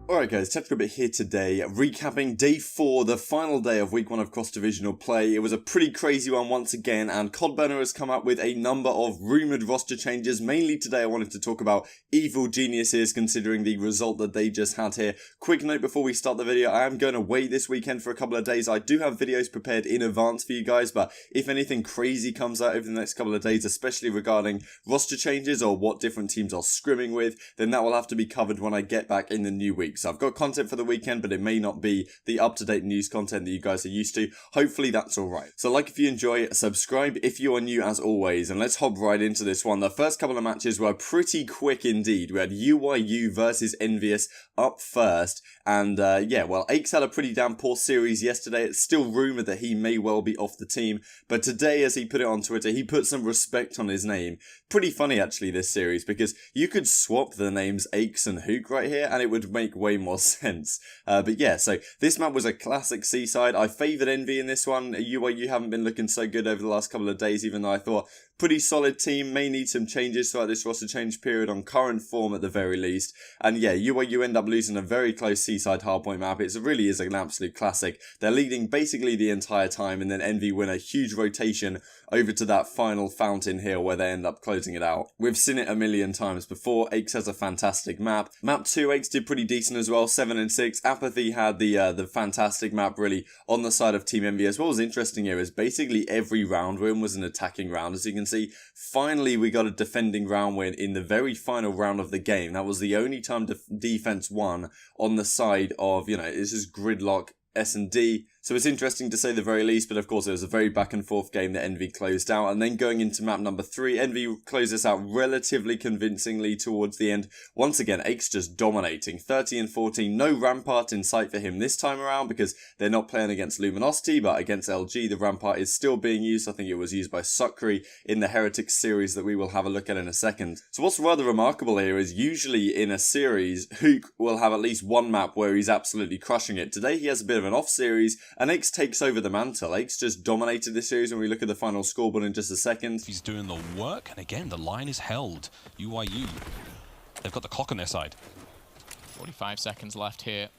Alright guys, Tetrabit here today, recapping day 4, the final day of week 1 of Cross-Divisional play. It was a pretty crazy one once again, and CoD has come up with a number of rumoured roster changes. Mainly today I wanted to talk about Evil Geniuses, considering the result that they just had here. Quick note before we start the video, I am going away this weekend for a couple of days. I do have videos prepared in advance for you guys, but if anything crazy comes out over the next couple of days, especially regarding roster changes or what different teams are scrimming with, then that will have to be covered when I get back in the new week. So I've got content for the weekend, but it may not be the up-to-date news content that you guys are used to. Hopefully that's alright. So like if you enjoy, subscribe if you are new as always, and let's hop right into this one. The first couple of matches were pretty quick indeed. We had EnVyUs versus EnVyUs up first, and yeah, well, Aches had a pretty damn poor series yesterday. It's still rumoured that he may well be off the team, but today, as he put it on Twitter, he put some respect on his name. Pretty funny actually, this series, because you could swap the names Aches and Hook right here, and it would make way more sense. But yeah, so this map was a classic seaside. I favoured Envy in this one. EnVyUs haven't been looking so good over the last couple of days, even though I thought pretty solid team, may need some changes throughout this roster change period on current form at the very least. And yeah, EnVyUs end up losing a very close seaside hardpoint map. It really is an absolute classic. They're leading basically the entire time, and then Envy win a huge rotation over to that final fountain hill where they end up closing it out. We've seen it a million times before. Aches has a fantastic map. Map 2, Aches did pretty decent as well, 7 and 6. Apathy had the fantastic map really on the side of Team EnVyUs. What was interesting here is basically every round win was an attacking round. As you can see, finally we got a defending round win in the very final round of the game. That was the only time defense won on the side of, you know, this is gridlock S&D. So it's interesting to say the very least, but of course it was a very back and forth game that Envy closed out. And then going into map number 3, Envy closed this out relatively convincingly towards the end. Once again, Aches just dominating, 30 and 14. No Rampart in sight for him this time around because they're not playing against Luminosity, but against LG, the Rampart is still being used. I think it was used by Sukri in the Heretics series that we will have a look at in a second. So what's rather remarkable here is usually in a series, Hook will have at least one map where he's absolutely crushing it. Today he has a bit of an off series, and Aches takes over the mantle. Aches just dominated this series when we look at the final scoreboard in just a second. He's doing the work, and again, the line is held. EnVyUs, they've got the clock on their side. 45 seconds left here.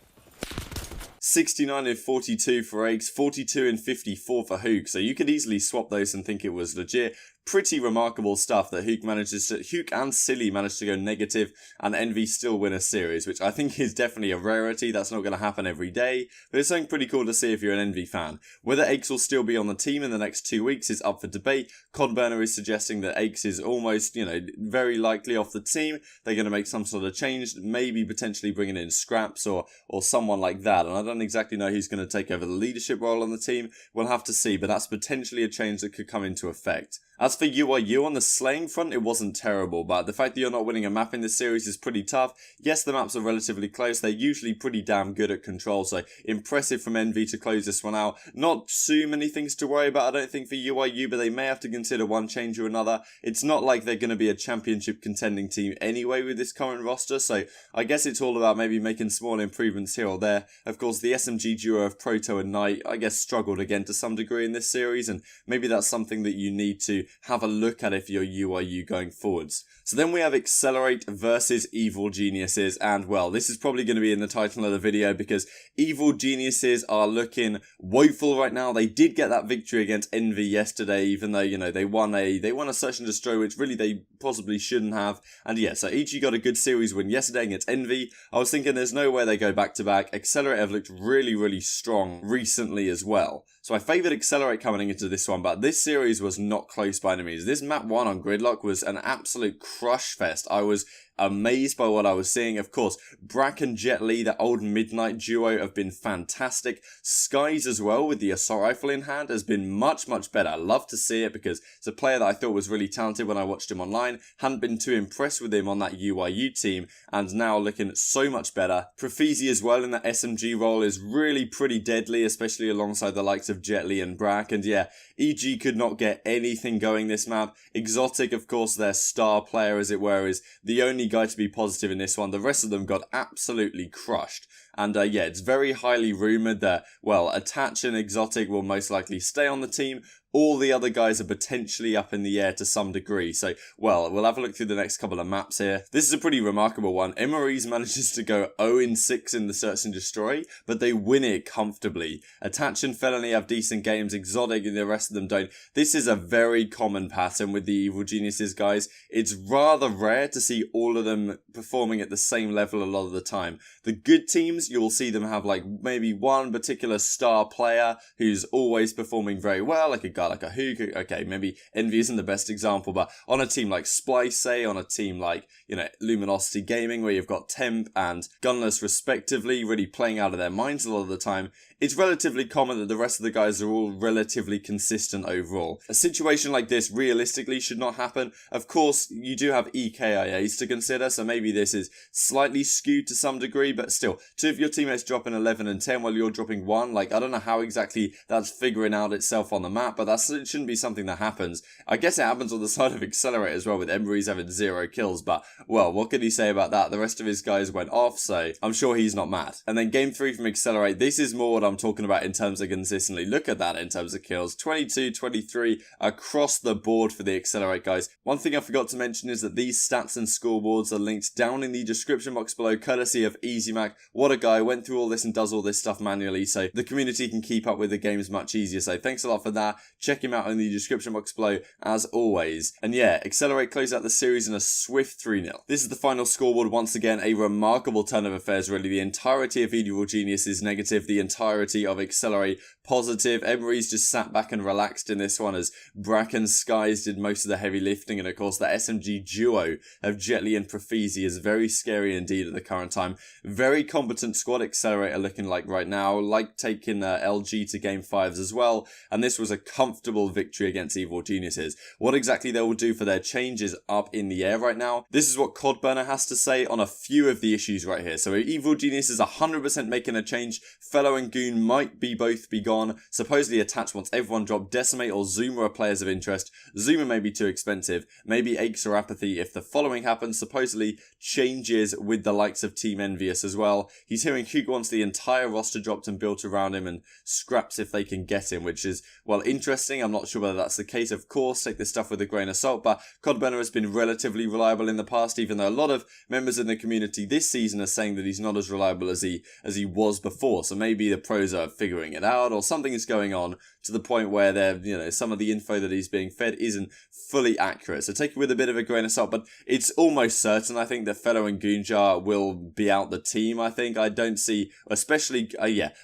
69 and 42 for Aches, 42 and 54 for Hook. So you could easily swap those and think it was legit. Pretty remarkable stuff that Hook and Silly managed to go negative, and Envy still win a series, which I think is definitely a rarity. That's not going to happen every day, but it's something pretty cool to see if you're an Envy fan. Whether Aches will still be on the team in the next 2 weeks is up for debate. COD is suggesting that Aches is almost, you know, very likely off the team. They're going to make some sort of change, maybe potentially bringing in Scraps or someone like that, and I don't exactly know who's going to take over the leadership role on the team. We'll have to see, but that's potentially a change that could come into effect. As for EnVyUs, on the slaying front, it wasn't terrible, but the fact that you're not winning a map in this series is pretty tough. Yes, the maps are relatively close. They're usually pretty damn good at control, so impressive from Envy to close this one out. Not too many things to worry about, I don't think, for EnVyUs, but they may have to consider one change or another. It's not like they're going to be a championship contending team anyway with this current roster, so I guess it's all about maybe making small improvements here or there. Of course, the SMG duo of Proto and Knight, I guess, struggled again to some degree in this series, and maybe that's something that you need to have a look at if you're EnVyUs going forwards. So then we have Excelerate versus Evil Geniuses, and well, this is probably going to be in the title of the video because Evil Geniuses are looking woeful right now. They did get that victory against Envy yesterday, even though, you know, they won a search and destroy, which really they possibly shouldn't have. And yeah, so EG got a good series win yesterday against Envy. I was thinking there's no way they go back to back. Excelerate have looked really, really strong recently as well. So I favoured Excelerate coming into this one, but this series was not close by any means. This map 1 on Gridlock was an absolute crush fest. I was amazed by what I was seeing. Of course, Brack and Jet Li, that old Midnight duo, have been fantastic. Skies as well, with the assault rifle in hand, has been much, much better. I love to see it because it's a player that I thought was really talented when I watched him online. Hadn't been too impressed with him on that EnVyUs team, and now looking so much better. Profizi as well in that SMG role is really pretty deadly, especially alongside the likes of Jet Li and Brack. And yeah, EG could not get anything going this map. Exotic, of course, their star player, as it were, is the only guy to be positive in this one. The rest of them got absolutely crushed. And yeah, it's very highly rumoured that, well, Attach and Exotic will most likely stay on the team. all the other guys are potentially up in the air to some degree. So, well, we'll have a look through the next couple of maps here. This is a pretty remarkable one. MREs manages to go 0-6 in the Search and Destroy, but they win it comfortably. Attach and Felony have decent games, Exotic and the rest of them don't. This is a very common pattern with the Evil Geniuses guys. It's rather rare to see all of them performing at the same level a lot of the time. The good teams, you'll see them have like maybe one particular star player who's always performing very well, like a guy like a Hook. Okay, maybe Envy isn't the best example, but on a team like Splice, say, on a team like, you know, Luminosity Gaming, where you've got Temp and Gunless respectively, really playing out of their minds a lot of the time, it's relatively common that the rest of the guys are all relatively consistent overall. A situation like this realistically should not happen. Of course, you do have EKIAs to consider, so maybe this is slightly skewed to some degree, but still, two of your teammates dropping 11 and 10 while you're dropping 1, like, I don't know how exactly that's figuring out itself on the map, but it shouldn't be something that happens. I guess it happens on the side of Excelerate as well, with Emery's having 0 kills, but, well, what can he say about that? The rest of his guys went off, so I'm sure he's not mad. And then game 3 from Excelerate, this is more what I'm talking about in terms of consistently. Look at that in terms of kills. 22, 23 across the board for the Excelerate guys. One thing I forgot to mention is that these stats and scoreboards are linked down in the description box below, courtesy of EasyMac. What a guy, went through all this and does all this stuff manually, so the community can keep up with the games much easier. So thanks a lot for that. Check him out in the description box below as always. And yeah, Excelerate close out the series in a swift 3-0. This is the final scoreboard. Once again, a remarkable turn of affairs really. The entirety of Evil Genius is negative, the entirety of Excelerate positive. Emery's just sat back and relaxed in this one as Bracken Skies did most of the heavy lifting, and of course the SMG duo of Jetly and Profizi is very scary indeed at the current time. Very competent squad Excelerate are looking like right now, like taking LG to game 5s as well, and this was a comfortable victory against Evil Geniuses. What exactly they will do for their change is up in the air right now. This is what CoD Burner has to say on a few of the issues right here. So Evil Genius is 100% making a change. Fellow and Goon might both be gone. Supposedly Attach wants everyone dropped. Decimate or Zoomer are players of interest. Zoomer may be too expensive. Maybe Aches or Apathy if the following happens. Supposedly changes with the likes of Team EnVyUs as well. He's hearing Hook wants the entire roster dropped and built around him, and scraps if they can get him, which is, well, interesting. I'm not sure whether that's the case. Of course, take this stuff with a grain of salt, but CoD Burner has been relatively reliable in the past, even though a lot of members in the community this season are saying that he's not as reliable as he was before. So maybe the pros are figuring it out, or something is going on to the point where they're, you know, some of the info that he's being fed isn't fully accurate. So take it with a bit of a grain of salt, but it's almost certain, I think, that Fellow and Goonjar will be out the team, I think. I don't see, especially,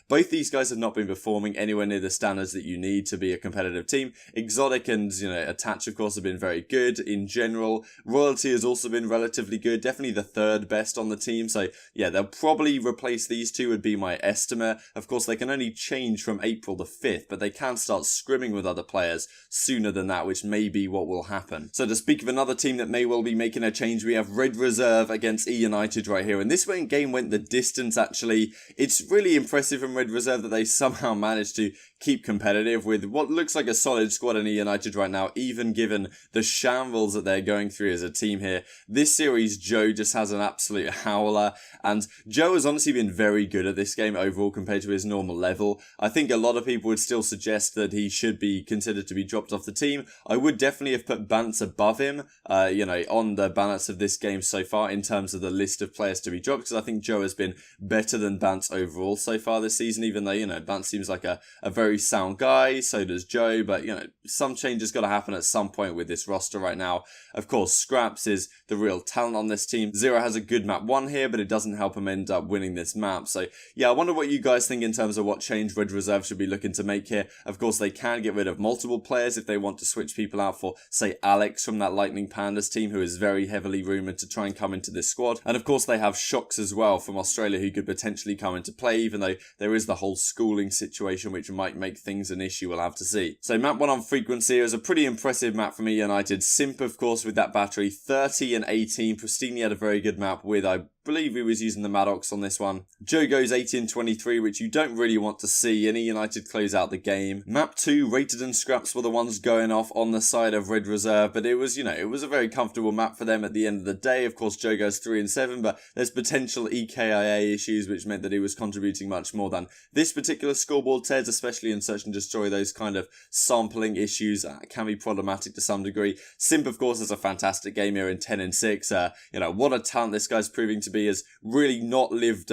both these guys have not been performing anywhere near the standards that you need to be a competitive team. Exotic and, you know, Attach, of course, have been very good in general. Royalty has also been relatively good, definitely the third best on the team. So, yeah, they'll probably replace these two, would be my estimate. Of course, they can only change from April the 5th, but they can start scrimming with other players sooner than that, which may be what will happen. So to speak of another team that may well be making a change, we have Red Reserve against eUnited right here, and this game went the distance actually. It's really impressive from Red Reserve that they somehow managed to keep competitive with what looks like a solid squad in eUnited right now, even given the shambles that they're going through as a team here. This series, Joe just has an absolute howler, and Joe has honestly been very good at this game overall compared to his normal level. I think a lot of people would still suggest that he should be considered to be dropped off the team. I would definitely have put Bantz above him, on the balance of this game so far in terms of the list of players to be dropped, because I think Joe has been better than Bantz overall so far this season, even though, Bantz seems like a very sound guy, so does Joe, but, some change has got to happen at some point with this roster right now. Of course, Scraps is the real talent on this team. Zero has a good map 1 here, but it doesn't help him end up winning this map. So, yeah, I wonder what you guys think in terms of what change Red Reserve should be looking to make here. Of course, they can get rid of multiple players if they want to switch people out for, say, Alex from that Lightning Pandas team, who is very heavily rumoured to try and come into this squad. And of course, they have Shocks as well from Australia who could potentially come into play, even though there is the whole schooling situation, which might make things an issue. We'll have to see. So map 1 on Frequency is a pretty impressive map from eUnited. Simp, of course, with that battery, 30 and 18. Pristini had a very good map with, I believe he was using the Maddox on this one. Joe goes 18-23, which you don't really want to see, and eUnited close out the game. Map 2, Rated and Scraps were the ones going off on the side of Red Reserve, but it was, it was a very comfortable map for them at the end of the day. Of course, Joe goes 3-7, but there's potential EKIA issues, which meant that he was contributing much more than this particular scoreboard says, especially in Search and Destroy. Those kind of sampling issues can be problematic to some degree. Simp, of course, has a fantastic game here in 10-6. What a talent this guy's proving to be, has really not lived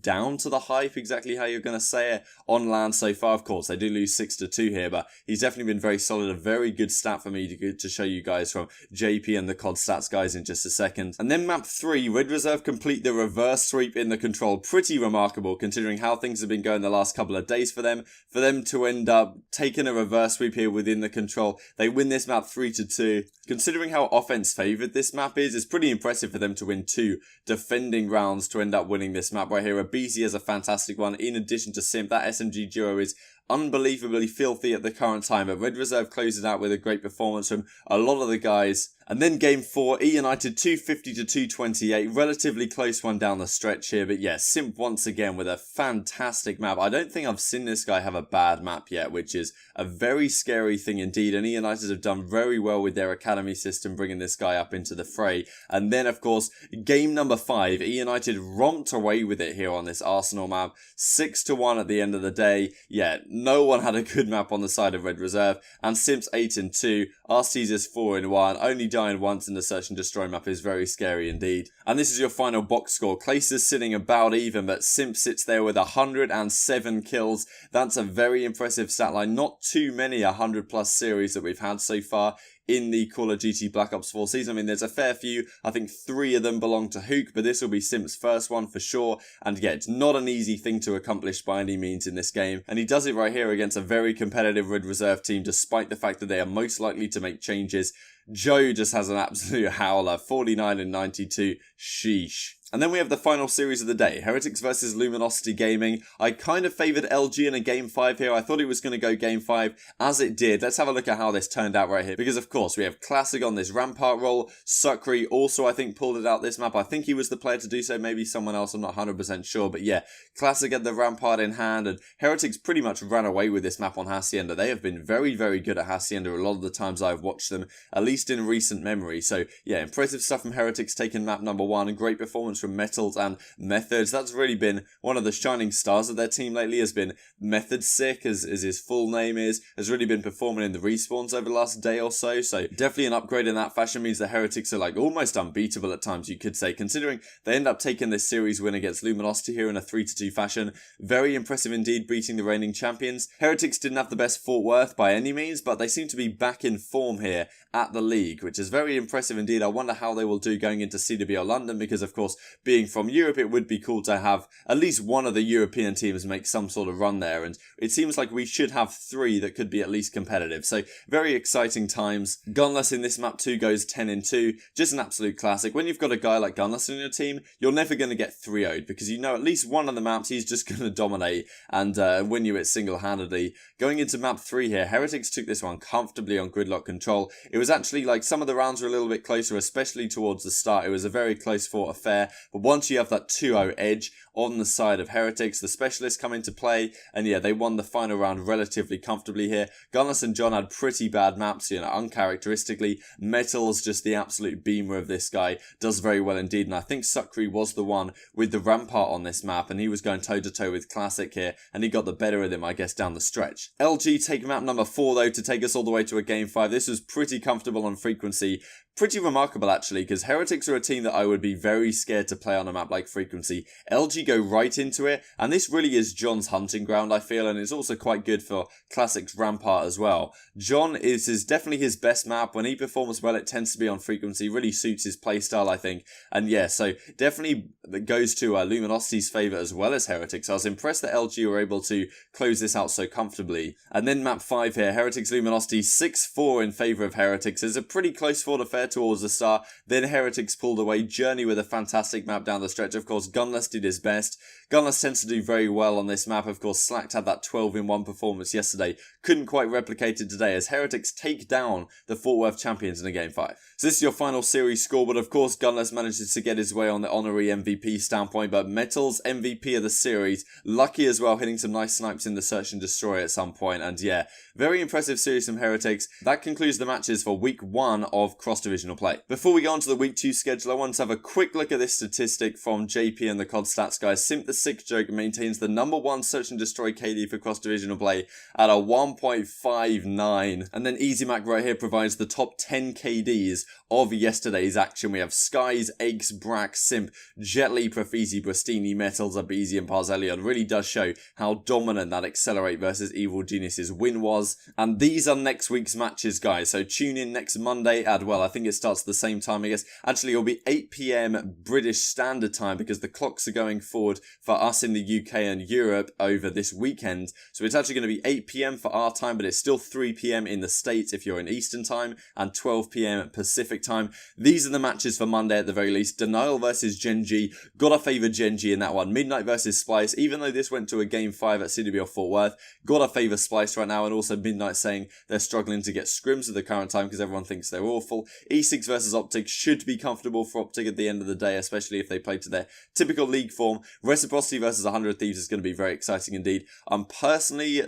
down to the hype, exactly how you're going to say it, on land so far. Of course, they do lose 6-2 here, but he's definitely been very solid. A very good stat for me to show you guys from JP and the CoD stats guys in just a second. And then map 3, Red Reserve complete the reverse sweep in the control. Pretty remarkable considering how things have been going the last couple of days for them. For them to end up taking a reverse sweep here within the control, they win this map 3-2. Considering how offense favoured this map is, it's pretty impressive for them to win 2 defending rounds to end up winning this map right here. BC has a fantastic one. In addition to Simp, that SMG duo is unbelievably filthy at the current time, but Red Reserve closes out with a great performance from a lot of the guys. And then game 4, eUnited 250-228, relatively close one down the stretch here, but yeah, Simp once again with a fantastic map. I don't think I've seen this guy have a bad map yet, which is a very scary thing indeed, and eUnited have done very well with their academy system, bringing this guy up into the fray. And then, of course, game number 5, eUnited romped away with it here on this Arsenal map, 6-1 at the end of the day. Yeah, no one had a good map on the side of Red Reserve, and Simp's 8-2, RC's is 4-1, only dying once in the Search and Destroy map is very scary indeed. And this is your final box score. Clace is sitting about even, but Simp sits there with 107 kills. That's a very impressive stat line. Not too many 100 plus series that we've had so far in the Call of Duty Black Ops 4 season. I mean, there's a fair few. I think 3 of them belong to Hook, but this will be Simp's first one for sure. And yeah, it's not an easy thing to accomplish by any means in this game. And he does it right here against a very competitive Red Reserve team, despite the fact that they are most likely to make changes. Joe just has an absolute howler, 49-92, sheesh. And then we have the final series of the day, Heretics versus Luminosity Gaming. I kind of favoured LG in a Game 5 here. I thought it was going to go Game 5, as it did. Let's have a look at how this turned out right here. Because, of course, we have Classic on this Rampart role. Sucri also, I think, pulled it out this map. I think he was the player to do so. Maybe someone else, I'm not 100% sure. But yeah, Classic had the Rampart in hand. And Heretics pretty much ran away with this map on Hacienda. They have been very, very good at Hacienda a lot of the times I've watched them, at least in recent memory. So, yeah, impressive stuff from Heretics taking map number 1. And great performance from Metals and Methods. That's really been one of the shining stars of their team lately, has been Methods Sick, as his full name is, has really been performing in the respawns over the last day or so. So definitely an upgrade in that fashion means the Heretics are like almost unbeatable at times, you could say, considering they end up taking this series win against Luminosity here in a 3-2 fashion. Very impressive indeed, beating the reigning champions. Heretics didn't have the best Fort Worth by any means, but they seem to be back in form here at the league, which is very impressive indeed. I wonder how they will do going into CWL London, because of course, being from Europe, it would be cool to have at least one of the European teams make some sort of run there, and it seems like we should have 3 that could be at least competitive. So very exciting times. Gunless in this map too goes 10-2, just an absolute classic. When you've got a guy like Gunless in your team, you're never going to get 3-0'd, because you know at least one of the maps he's just going to dominate and win you it single-handedly. Going into map 3 here, Heretics took this one comfortably on gridlock control. It was actually like some of the rounds were a little bit closer, especially towards the start. It was a very close fought affair, but once you have that 2-0 edge on the side of Heretics, the specialists come into play, and yeah, they won the final round relatively comfortably here. Gunless and John had pretty bad maps, uncharacteristically. Metal's just the absolute beamer of this guy, does very well indeed, and I think Sucri was the one with the Rampart on this map, and he was going toe-to-toe with Classic here, and he got the better of him, I guess, down the stretch. LG take map number 4, though, to take us all the way to a Game 5. This was pretty comfortable on frequency. Pretty remarkable, actually, because Heretics are a team that I would be very scared to play on a map like Frequency. LG go right into it, and this really is John's hunting ground, I feel, and it's also quite good for Classic's Rampart as well. John is definitely his best map. When he performs well, it tends to be on Frequency. Really suits his playstyle, I think. And yeah, so definitely goes to Luminosity's favour as well as Heretics. I was impressed that LG were able to close this out so comfortably. And then map 5 here, Heretics Luminosity 6-4 in favour of Heretics. It's a pretty close fought affair, there towards the start. Then Heretics pulled away. Journey with a fantastic map down the stretch. Of course, Gunless did his best. Gunless tends to do very well on this map. Of course, Slacked had that 12-in-1 performance yesterday. Couldn't quite replicate it today as Heretics take down the Fort Worth champions in a Game 5. So this is your final series scoreboard. Of course, Gunless manages to get his way on the honorary MVP standpoint, but Metal's MVP of the series. Lucky as well, hitting some nice snipes in the Search and Destroy at some point. And yeah, very impressive series from Heretics. That concludes the matches for week 1 of cross-divisional play. Before we go on to the week 2 schedule, I want to have a quick look at this statistic from JP and the CoD stats guys. Simp the Sick Joke maintains the #1 Search and Destroy KD for cross-divisional play at a 1.59. And then EasyMac right here provides the top 10 KDs of yesterday's action. We have Skies, Eggs, Brack, Simp, Jetly, Profizi, Brastini, Metals, Abizi and Parzelion. Really does show how dominant that Accelerate versus Evil Genius's win was. And these are next week's matches, guys. So tune in next Monday at, well, I think it starts at the same time, I guess. Actually, it'll be 8 PM British Standard Time because the clocks are going forward for us in the UK and Europe over this weekend. So it's actually going to be 8 PM for our time, but it's still 3 PM in the States if you're in Eastern Time and 12 PM Pacific Time. These are the matches for Monday at the very least. Denial versus Genji. Gotta favour Genji in that one. Midnight versus Splice. Even though this went to a Game 5 at CWL Fort Worth, gotta favour Splice right now. And also Midnight saying they're struggling to get scrims at the current time because everyone thinks they're awful. E6 versus Optic should be comfortable for Optic at the end of the day, especially if they play to their typical league form. Reciprocity versus 100 Thieves is going to be very exciting indeed. I'm personally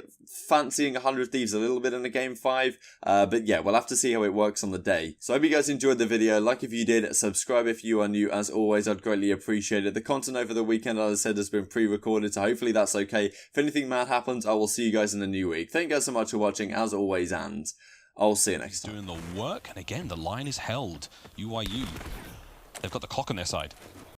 fancying 100 Thieves a little bit in a Game 5, but yeah, we'll have to see how it works on the day. So I hope you guys enjoyed the video. Like if you did, subscribe if you are new. As always, I'd greatly appreciate it. The content over the weekend, as I said, has been pre-recorded, so hopefully that's okay. If anything mad happens, I will see you guys in the new week. Thank you guys so much for watching, as always, and I'll see you next time. Doing the work, and again, the line is held. EnVyUs, they've got the clock on their side.